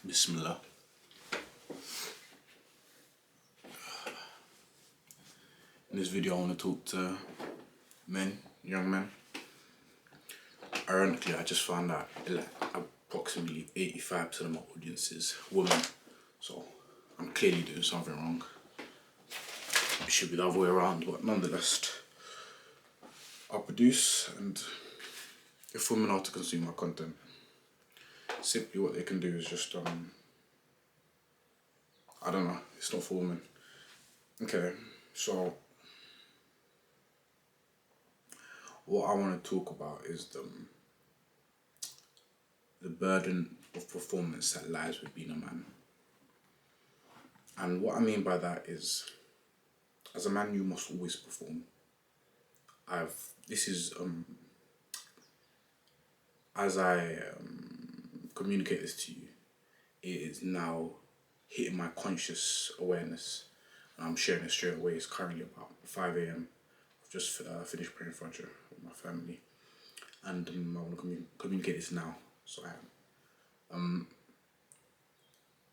Bismillah. In this video, I want to talk to men, young men. Ironically, I just found out like approximately 85% of my audience is women, so I'm clearly doing something wrong. It should be the other way around, but nonetheless, I'll produce, and if women are to consume my content, simply what they can do is just I don't know, it's not for women. Okay, so what I want to talk about is the burden of performance that lies with being a man. And what I mean by that is, as a man, you must always perform. This is as I communicate this to you, it is now hitting my conscious awareness. And I'm sharing it straight away. It's currently about 5 a.m. I've just finished praying Fajr with my family, and I want to communicate this now. So I am.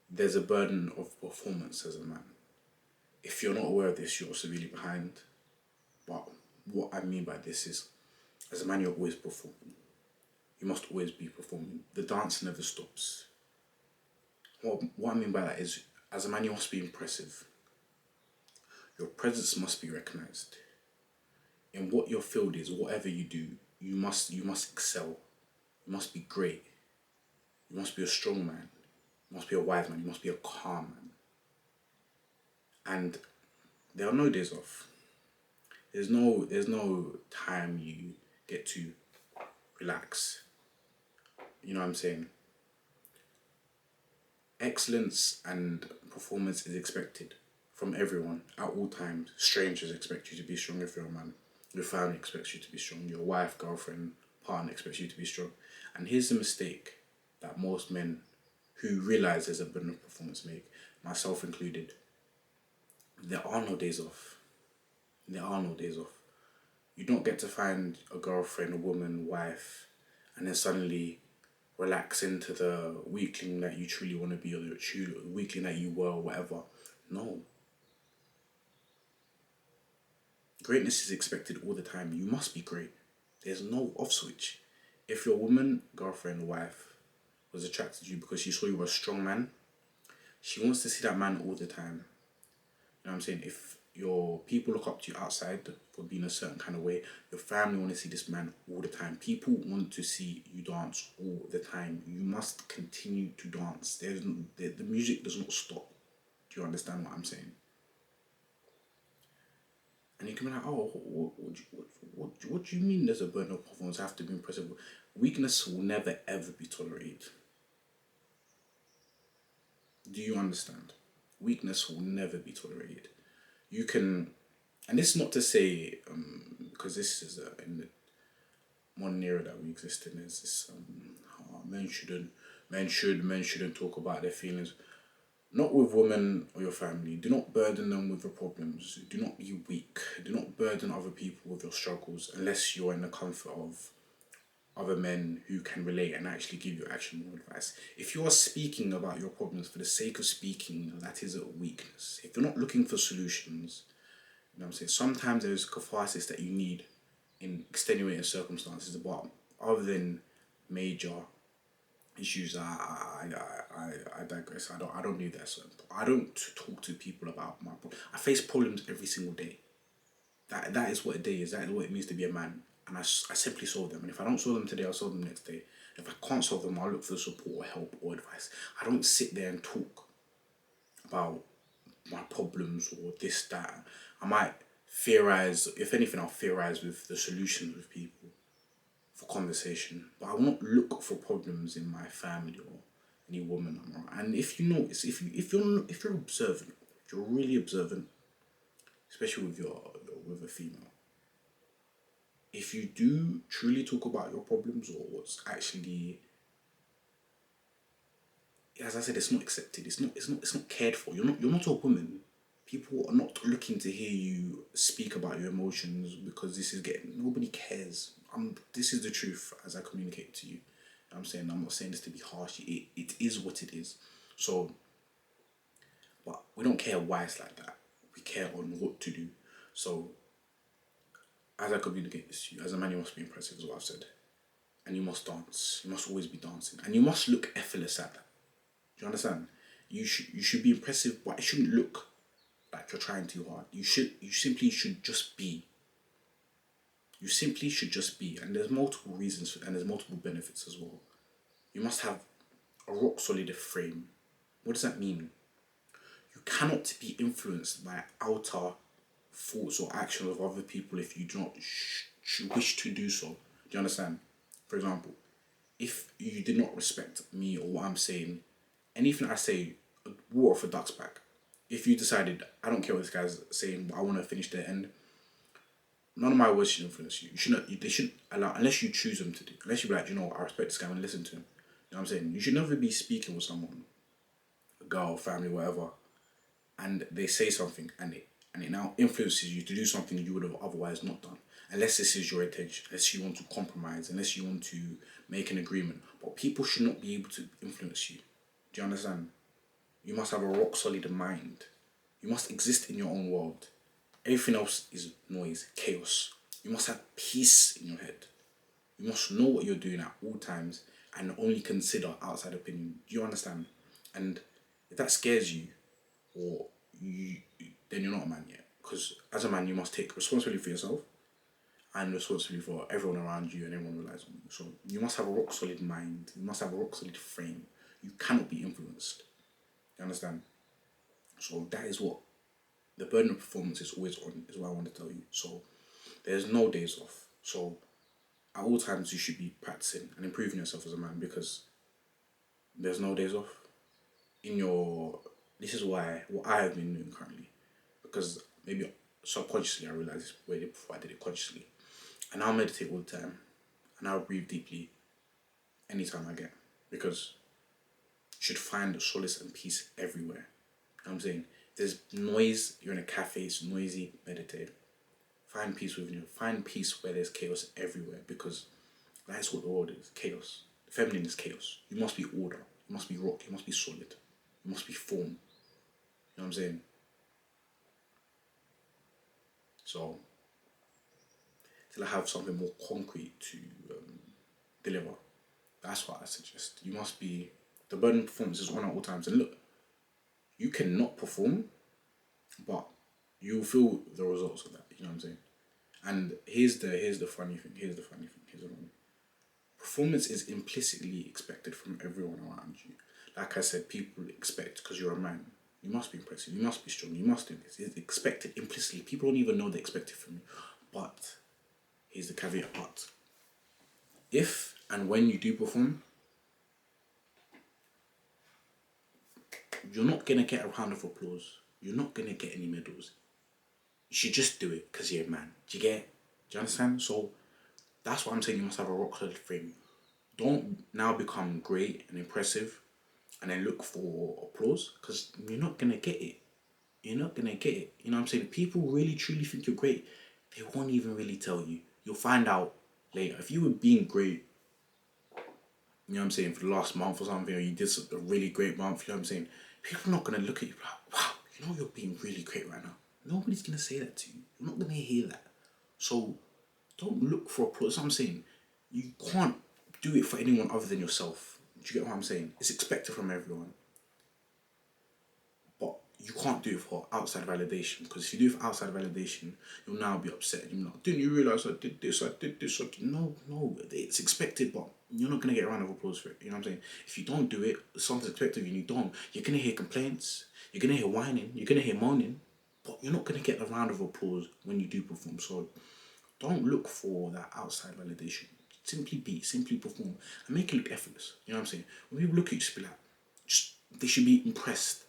There's a burden of performance as a man. If you're not aware of this, you're severely behind. But what I mean by this is, as a man, you're always performing. You must always be performing. The dance never stops. What I mean by that is, as a man, you must be impressive. Your presence must be recognized. In what your field is, whatever you do, you must excel. You must be great. You must be a strong man. You must be a wise man. You must be a calm man. And there are no days off. There's no time you get to relax. You know what I'm saying? Excellence and performance is expected from everyone at all times. Strangers expect you to be strong if you're a man. Your family expects you to be strong. Your wife, girlfriend, partner expects you to be strong. And here's the mistake that most men who realize there's a burden of performance make, myself included. There are no days off. There are no days off. You don't get to find a girlfriend, a woman, wife, and then suddenly relax into the weakling that you truly want to be, or the weakling that you were, or whatever. No. Greatness is expected all the time. You must be great. There's no off switch. If your woman, girlfriend, wife was attracted to you because she saw you were a strong man, she wants to see that man all the time. You know what I'm saying? If your people look up to you outside for being a certain kind of way, your family want to see this man all the time. People want to see you dance all the time. You must continue to dance. The music does not stop. Do you understand what I'm saying? And you can be like, oh, what do you mean there's a burden of performance? I have to be impressive. Weakness will never ever be tolerated. Do you understand? Weakness will never be tolerated. You can, and this is not to say, because this is in the modern era that we exist in, is this men shouldn't talk about their feelings. Not with women or your family. Do not burden them with your problems. Do not be weak. Do not burden other people with your struggles unless you're in the comfort of other men who can relate and actually give you actionable advice. If you are speaking about your problems for the sake of speaking, that is a weakness. If you're not looking for solutions, you know what I'm saying? Sometimes there's catharsis that you need in extenuating circumstances, but other than major issues, I digress. I don't do that. So I don't talk to people about my problems. I face problems every single day. That is what a day is. That is what it means to be a man. And I simply solve them. And if I don't solve them today, I'll solve them next day. If I can't solve them, I'll look for support or help or advice. I don't sit there and talk about my problems or this, that. I might theorize. If anything, I'll theorize with the solutions with people for conversation. But I will not look for problems in my family or any woman I'm around. And if you notice, if you're observant, if you're really observant, especially with a female, if you do truly talk about your problems or what's actually, as I said, it's not accepted. It's not cared for. You're not a woman. People are not looking to hear you speak about your emotions because nobody cares. This is the truth as I communicate to you. I'm not saying this to be harsh. It is what it is. So, but we don't care why it's like that. We care on what to do. So, as I communicate this to you, as a man, you must be impressive, is what I've said. And you must dance. You must always be dancing. And you must look effortless at that. Do you understand? You should be impressive, but it shouldn't look like you're trying too hard. You simply should just be. You simply should just be. And there's multiple reasons and there's multiple benefits as well. You must have a rock solid frame. What does that mean? You cannot be influenced by outer thoughts or actions of other people if you do not wish to do so. Do you understand? For example, if you did not respect me or what I'm saying, anything I say, water off a duck's back. If you decided, I don't care what this guy's saying, but I want to finish the end, none of my words should influence you. You shouldn't. They shouldn't allow, unless you choose them to do. Unless you be like, I respect this guy and listen to him. You know what I'm saying? You should never be speaking with someone, a girl, family, whatever, and they say something and it now influences you to do something you would have otherwise not done. Unless this is your intention, unless you want to compromise, unless you want to make an agreement. But people should not be able to influence you. Do you understand? You must have a rock solid mind. You must exist in your own world. Everything else is noise, chaos. You must have peace in your head. You must know what you're doing at all times and only consider outside opinion. Do you understand? And if that scares you, or then you're not a man yet. Because as a man, you must take responsibility for yourself and responsibility for everyone around you and everyone relies on you. So you must have a rock solid mind. You must have a rock solid frame. You cannot be influenced. You understand? So that is what the burden of performance is always on, is what I want to tell you. So there's no days off. So at all times you should be practicing and improving yourself as a man, because there's no days off. This is why what I have been doing currently, because maybe subconsciously I realized this way before I did it consciously. And I'll meditate all the time and I'll breathe deeply anytime I get, because you should find solace and peace everywhere. You know what I'm saying? There's noise, you're in a cafe, it's noisy, meditate. Find peace within you. Find peace where there's chaos everywhere, because that's what the world is, chaos. The feminine is chaos. You must be order. You must be rock. You must be solid. You must be form. You know what I'm saying? So, till I have something more concrete to deliver, that's what I suggest. You must be, the burden of performance is on at all times. And look, you cannot perform, but you'll feel the results of that. You know what I'm saying? And here's the funny thing. Performance is implicitly expected from everyone around you. Like I said, people expect, because you're a man, you must be impressive, you must be strong, you must do this. It's expected implicitly. People don't even know they expect it from you. But here's the caveat: but if and when you do perform, you're not gonna get a round of applause. You're not gonna get any medals. You should just do it because you're a man. Do you get it? Do you understand? So that's what I'm saying. You must have a rock solid frame. Don't now become great and impressive and then look for applause, because you're not gonna get it. You're not gonna get it. You know what I'm saying? People really truly think you're great. They won't even really tell you. You'll find out later. If you were being great, you know what I'm saying, for the last month or something, or you did a really great month, you know what I'm saying, people are not gonna look at you like, wow, you're being really great right now. Nobody's gonna say that to you. You're not gonna hear that. So don't look for applause. That's what I'm saying. You can't do it for anyone other than yourself. Do you get what I'm saying? It's expected from everyone. But you can't do it for outside validation, because if you do it for outside validation, you'll now be upset. You'll be like, didn't you realise I did this? No, it's expected, but you're not going to get a round of applause for it. You know what I'm saying? If you don't do it, something's expected of you and you don't, you're going to hear complaints, you're going to hear whining, you're going to hear moaning, but you're not going to get a round of applause when you do perform. So don't look for that outside validation. Simply perform and make it look effortless. You know what I'm saying? When people look at you, just be like, they should be impressed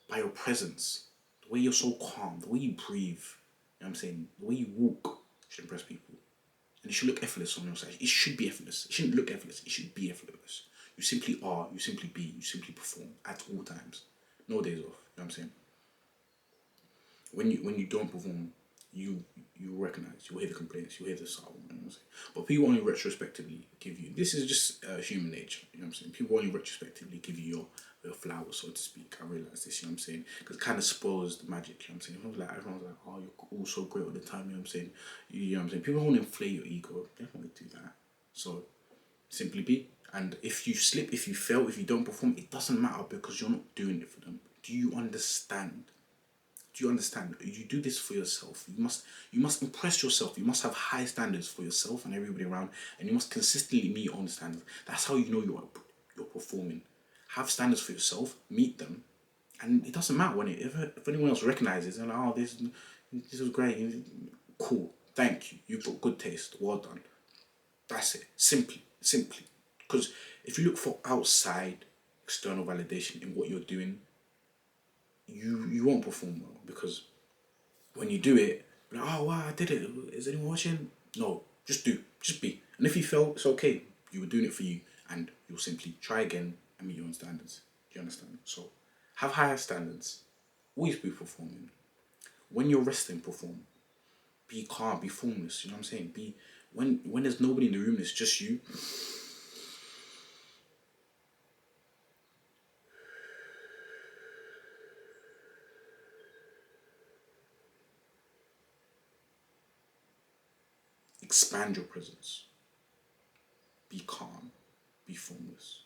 by your presence, the way you're so calm, the way you breathe. You know what I'm saying? The way you walk should impress people. And it should look effortless on your side. It should be effortless. It shouldn't look effortless. It should be effortless. You simply are, you simply be, you simply perform at all times. No days off. You know what I'm saying? When you don't perform, you recognize, you hear the complaints, you hear the sorrow, you know what I'm saying? But people only retrospectively give you, this is just human nature, you know what I'm saying? People only retrospectively give you your flowers, so to speak. I realize this, you know what I'm saying? Because it kind of spoils the magic, you know what I'm saying? Everyone's like, oh, you're all so great all the time, you know what I'm saying? You know what I'm saying? People want to inflate your ego, they don't want to do that. So simply be. And if you slip, if you fail, if you don't perform, it doesn't matter because you're not doing it for them. Do you understand? Do you understand? You do this for yourself. You must impress yourself. You must have high standards for yourself and everybody around, and you must consistently meet your own standards. That's how you know you're performing. Have standards for yourself. Meet them, and it doesn't matter when if anyone else recognizes and like, oh, this was great. Cool. Thank you. You've got good taste. Well done. That's it. Simply. Because if you look for outside external validation in what you're doing, you won't perform well because when you do it, like, oh wow, I did it. Is anyone watching? No, just do, just be. And if you fail, it's okay. You were doing it for you, and you'll simply try again and meet your own standards. Do you understand? So, have higher standards. Always be performing. When you're resting, perform. Be calm. Be formless. You know what I'm saying? Be when there's nobody in the room. It's just you. Expand your presence. Be calm. Be formless.